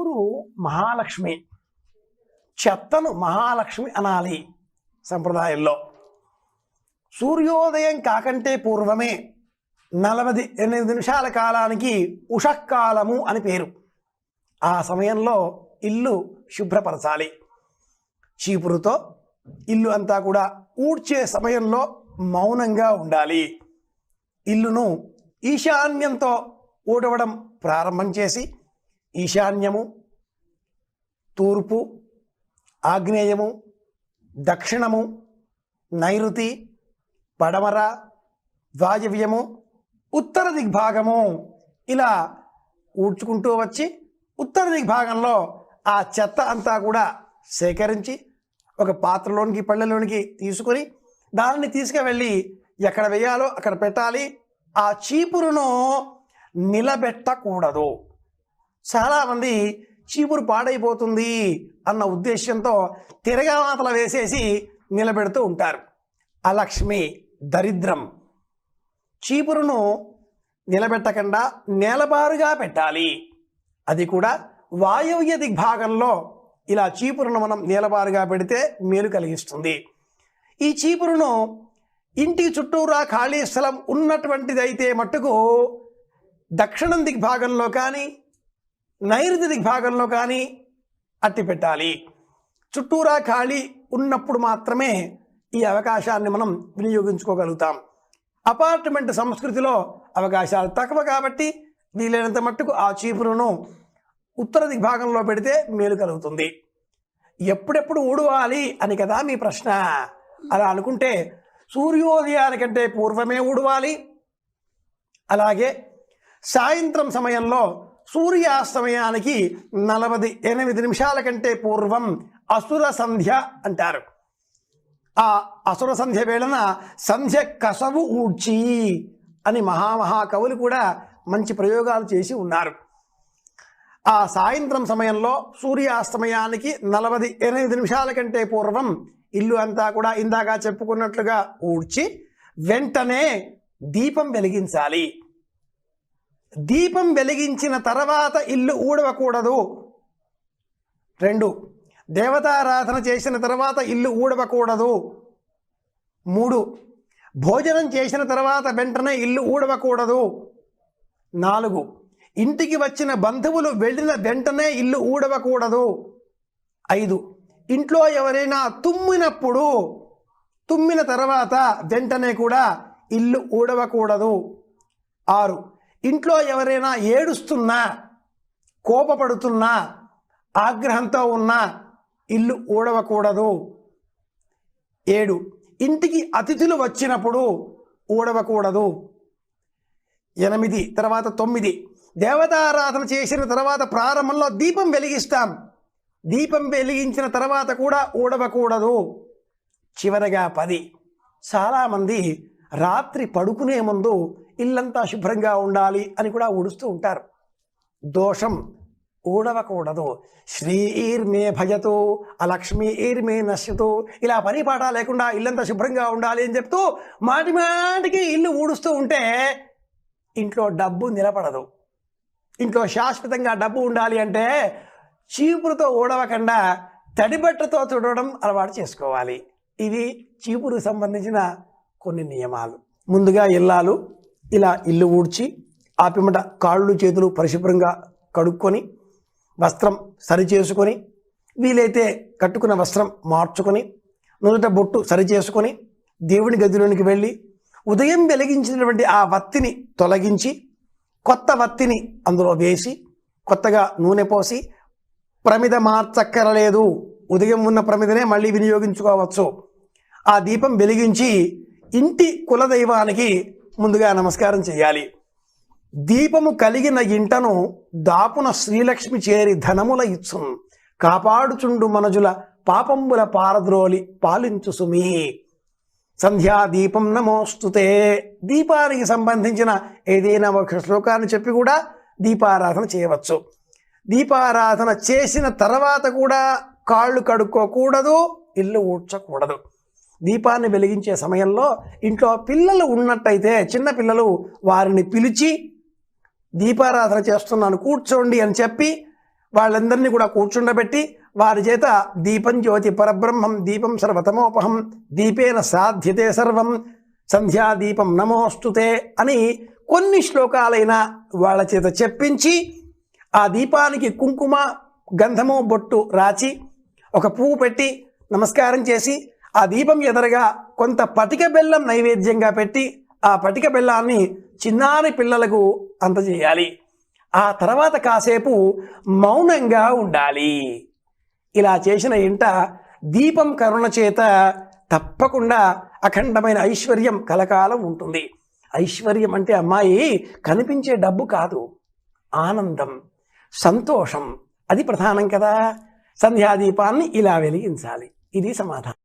చీపురు మహాలక్ష్మి, చెత్తను మహాలక్ష్మి అనాలి సంప్రదాయంలో. సూర్యోదయం కాకంటే పూర్వమే 48 నిమిషాల కాలానికి ఉషఃకాలము అని పేరు. ఆ సమయంలో ఇల్లు శుభ్రపరచాలి. చీపురుతో ఇల్లు అంతా కూడా ఊడ్చే సమయంలో మౌనంగా ఉండాలి. ఇల్లును ఈశాన్యంతో ఊడవడం ప్రారంభం చేసి ఈశాన్యము, తూర్పు, ఆగ్నేయము, దక్షిణము, నైరుతి, పడమర, వాయవ్యము, ఉత్తర దిగ్భాగము ఇలా ఊడ్చుకుంటూ వచ్చి ఉత్తర దిగ్భాగంలో ఆ చెత్త అంతా కూడా సేకరించి ఒక పాత్రలోనికి, పళ్ళెలోనికి తీసుకొని దానిని తీసుకువెళ్ళి ఎక్కడ వేయాలో అక్కడ పెట్టాలి. ఆ చీపురును నిలబెట్టకూడదు. చాలామంది చీపురు పాడైపోతుంది అన్న ఉద్దేశంతో తిరగమాతల వేసేసి నిలబెడుతూ ఉంటారు. అలక్ష్మి, దరిద్రం. చీపురును నిలబెట్టకుండా నేలబారుగా పెట్టాలి. అది కూడా వాయవ్య దిగ్భాగంలో ఇలా చీపురును మనం నేలబారుగా పెడితే మేలు కలిగిస్తుంది. ఈ చీపురును ఇంటికి చుట్టూరా ఖాళీ స్థలం ఉన్నటువంటిదైతే మట్టుకు దక్షిణం దిగ్భాగంలో కానీ నైరుతి దిగ్భాగంలో కానీ అట్టి పెట్టాలి. చుట్టూరా ఖాళీ ఉన్నప్పుడు మాత్రమే ఈ అవకాశాన్ని మనం వినియోగించుకోగలుగుతాం. అపార్ట్మెంట్ సంస్కృతిలో అవకాశాలు తక్కువ కాబట్టి వీలైనంత మట్టుకు ఆ చీపురును ఉత్తర దిగ్భాగంలో పెడితే మేలు కలుగుతుంది. ఎప్పుడెప్పుడు ఊడవాలి అని కదా మీ ప్రశ్న. అలా అనుకుంటే సూర్యోదయానికంటే పూర్వమే ఊడవాలి. అలాగే సాయంత్రం సమయంలో సూర్యాస్తమయానికి 48 నిమిషాల కంటే పూర్వం అసుర సంధ్య అంటారు. ఆ అసుర సంధ్య వేళన సంధ్య కసవు ఊడ్చి అని మహాకవులు కూడా మంచి ప్రయోగాలు చేసి ఉన్నారు. ఆ సాయంత్రం సమయంలో సూర్యాస్తమయానికి 48 నిమిషాల కంటే పూర్వం ఇల్లు అంతా కూడా ఇందాక చెప్పుకున్నట్లుగా ఊడ్చి వెంటనే దీపం వెలిగించాలి. దీపం వెలిగించిన తర్వాత ఇల్లు ఊడవకూడదు. 2, దేవతారాధన చేసిన తర్వాత ఇల్లు ఊడవకూడదు. 3, భోజనం చేసిన తర్వాత వెంటనే ఇల్లు ఊడవకూడదు. 4, ఇంటికి వచ్చిన బంధువులు వెళ్ళిన వెంటనే ఇల్లు ఊడవకూడదు. 5, ఇంట్లో ఎవరైనా తుమ్మినప్పుడు తుమ్మిన తర్వాత వెంటనే కూడా ఇల్లు ఊడవకూడదు. 6, ఇంట్లో ఎవరైనా ఏడుస్తున్నా, కోపపడుతున్నా, ఆగ్రహంతో ఉన్నా ఇల్లు ఊడవకూడదు. 7, ఇంటికి అతిథులు వచ్చినప్పుడు ఊడవకూడదు. 8 తర్వాత 9, దేవతారాధన చేసిన తర్వాత ప్రారంభంలో దీపం వెలిగిస్తాం. దీపం వెలిగించిన తర్వాత కూడా ఊడవకూడదు. చివరగా 10, చాలామంది రాత్రి పడుకునే ముందు ఇల్లంతా శుభ్రంగా ఉండాలి అని కూడా ఊడుస్తూ ఉంటారు. దోషం, ఊడవకూడదు. శ్రీర్మే భజతు అలక్ష్మీర్మే నశ్యతు ఇలా పని పాట లేకుండా ఇల్లంతా శుభ్రంగా ఉండాలి అని చెప్తూ మాటికి ఇల్లు ఊడుస్తూ ఉంటే ఇంట్లో డబ్బు నిలబడదు. ఇంట్లో శాశ్వతంగా డబ్బు ఉండాలి అంటే చీపురుతో ఊడవకుండా తడిబట్టతో తుడవడం అలవాటు చేసుకోవాలి. ఇవి చీపురుకు సంబంధించిన కొన్ని నియమాలు. ముందుగా ఇల్లాలు ఇలా ఇల్లు ఊడ్చి ఆ పిమ్మట కాళ్ళు చేతులు పరిశుభ్రంగా కడుక్కొని వస్త్రం సరిచేసుకొని వీలైతే కట్టుకున్న వస్త్రం మార్చుకొని నుదుట బొట్టు సరిచేసుకొని దేవుని గదిలోనికి వెళ్ళి ఉదయం వెలిగించినటువంటి ఆ వత్తిని తొలగించి కొత్త వత్తిని అందులో వేసి కొత్తగా నూనె పోసి, ప్రమిద మార్చక్కరలేదు, ఉదయం ఉన్న ప్రమిదనే మళ్ళీ వినియోగించుకోవచ్చు. ఆ దీపం వెలిగించి ఇంటి కులదైవానికి ముందుగా నమస్కారం చేయాలి. దీపము కలిగిన ఇంటను దాపున శ్రీలక్ష్మి చేరి ధనముల ఇచ్చున్, కాపాడుచుండు మనుజుల పాపంబుల పారద్రోలి పాలించు సుమీ. సంధ్యాదీపం నమోస్తుతే. దీపానికి సంబంధించిన ఏదైనా ఒక శ్లోకాన్ని చెప్పి కూడా దీపారాధన చేయవచ్చు. దీపారాధన చేసిన తర్వాత కూడా కాళ్ళు కడుక్కోకూడదు, ఇల్లు ఊడ్చకూడదు. దీపాన్ని వెలిగించే సమయంలో ఇంట్లో పిల్లలు ఉన్నట్టయితే చిన్న పిల్లలు వారిని పిలిచి దీపారాధన చేస్తున్నాను కూర్చోండి అని చెప్పి వాళ్ళందరినీ కూడా కూర్చుండబెట్టి వారి చేత దీపం జ్యోతి పరబ్రహ్మం దీపం సర్వతమోపహం దీపేన సాధ్యతే సర్వం సంధ్యాదీపం నమోస్తుతే అని కొన్ని శ్లోకాలైన వాళ్ళ చేత చెప్పించి ఆ దీపానికి కుంకుమ గంధము బొట్టు రాచి ఒక పువ్వు పెట్టి నమస్కారం చేసి ఆ దీపం ఎదురుగా కొంత పటిక బెల్లం నైవేద్యంగా పెట్టి ఆ పటిక బెల్లాన్ని చిన్నారి పిల్లలకు అందజేయాలి. ఆ తర్వాత కాసేపు మౌనంగా ఉండాలి. ఇలా చేసిన ఇంట దీపం కరుణ చేత తప్పకుండా అఖండమైన ఐశ్వర్యం కలకాలం ఉంటుంది. ఐశ్వర్యం అంటే అమ్మాయి కనిపించే డబ్బు కాదు, ఆనందం, సంతోషం, అది ప్రధానం కదా. సంధ్యాదీపాన్ని ఇలా వెలిగించాలి. ఇది సమాధానం.